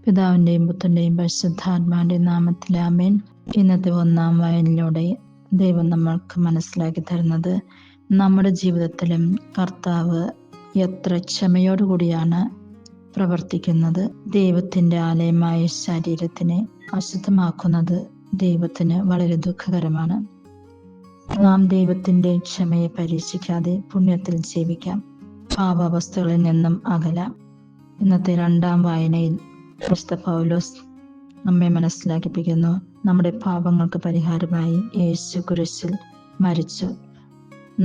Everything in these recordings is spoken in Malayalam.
പിതാവിൻ്റെയും പുത്രൻ്റെയും പരിശുദ്ധാത്മാവിൻ്റെയും നാമത്തിൽ ആമേൻ. ഇന്നത്തെ 1-ാം വായനയിലൂടെ ദൈവം നമ്മൾക്ക് മനസ്സിലാക്കി തരുന്നത് നമ്മുടെ ജീവിതത്തിലും കർത്താവ് എത്ര ക്ഷമയോടുകൂടിയാണ് പ്രവർത്തിക്കുന്നത്. ദൈവത്തിൻ്റെ ആലയമായ ശരീരത്തിനെ അശുദ്ധമാക്കുന്നത് ദൈവത്തിന് വളരെ ദുഃഖകരമാണ്. നാം ദൈവത്തിൻ്റെ ക്ഷമയെ പരീക്ഷിക്കാതെ പുണ്യത്തിൽ ജീവിക്കാം, പാപാവസ്ഥകളിൽ നിന്നും അകലാം. ഇന്നത്തെ 2-ാം വായനയിൽ വിശുദ്ധ പൗലോസ് നമ്മെ മനസ്സിലാക്കിപ്പിക്കുന്നു, നമ്മുടെ പാപങ്ങൾക്ക് പരിഹാരമായി യേശു കുരിശിൽ മരിച്ചു,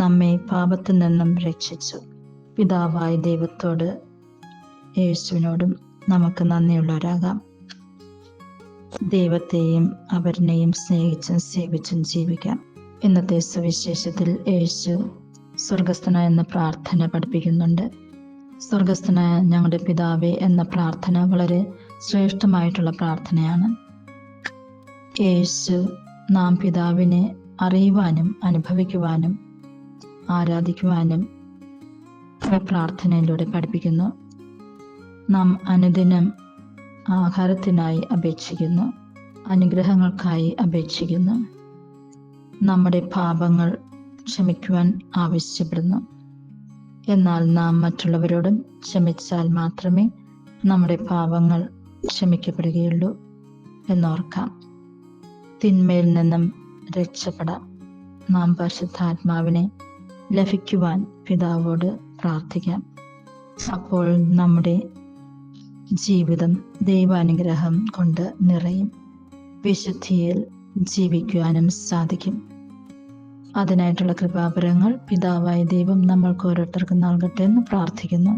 നമ്മെ പാപത്തിൽ നിന്നും രക്ഷിച്ചു. പിതാവായ ദൈവത്തോട്, യേശുവിനോടും നമുക്ക് നന്ദിയുള്ളവരാകാം. ദൈവത്തെയും അവരിനെയും സ്നേഹിച്ചും സേവിച്ചും ജീവിക്കാം. ഇന്നത്തെ സുവിശേഷത്തിൽ യേശു സ്വർഗസ്ഥനായ എന്ന പ്രാർത്ഥന പഠിപ്പിക്കുന്നുണ്ട്. സ്വർഗസ്ഥനായ ഞങ്ങളുടെ പിതാവേ എന്ന പ്രാർത്ഥന വളരെ ശ്രേഷ്ഠമായിട്ടുള്ള പ്രാർത്ഥനയാണ്. യേശു നാം പിതാവിനെ അറിയുവാനും അനുഭവിക്കുവാനും ആരാധിക്കുവാനും ഈ പ്രാർത്ഥനയിലൂടെ പഠിപ്പിക്കുന്നു. നാം അനുദിനം ആഹാരത്തിനായി അപേക്ഷിക്കുന്നു, അനുഗ്രഹങ്ങൾക്കായി അപേക്ഷിക്കുന്നു, നമ്മുടെ പാപങ്ങൾ ക്ഷമിക്കുവാൻ ആവശ്യപ്പെടുന്നു. എന്നാൽ നാം മറ്റുള്ളവരോടും ക്ഷമിച്ചാൽ മാത്രമേ നമ്മുടെ പാപങ്ങൾ ക്ഷമിക്കപ്പെടുകയുള്ളൂ എന്നോർക്കാം. തിന്മയിൽ നിന്നും രക്ഷപ്പെടാം. നാം പരിശുദ്ധാത്മാവിനെ ലഭിക്കുവാൻ പിതാവോട് പ്രാർത്ഥിക്കാം. അപ്പോൾ നമ്മുടെ ജീവിതം ദൈവാനുഗ്രഹം കൊണ്ട് നിറയും, വിശുദ്ധിയിൽ ജീവിക്കുവാനും സാധിക്കും. അതിനായിട്ടുള്ള കൃപാവരങ്ങൾ പിതാവായ ദൈവം നമ്മൾക്ക് ഓരോരുത്തർക്കും നൽകട്ടെ എന്ന് പ്രാർത്ഥിക്കുന്നു.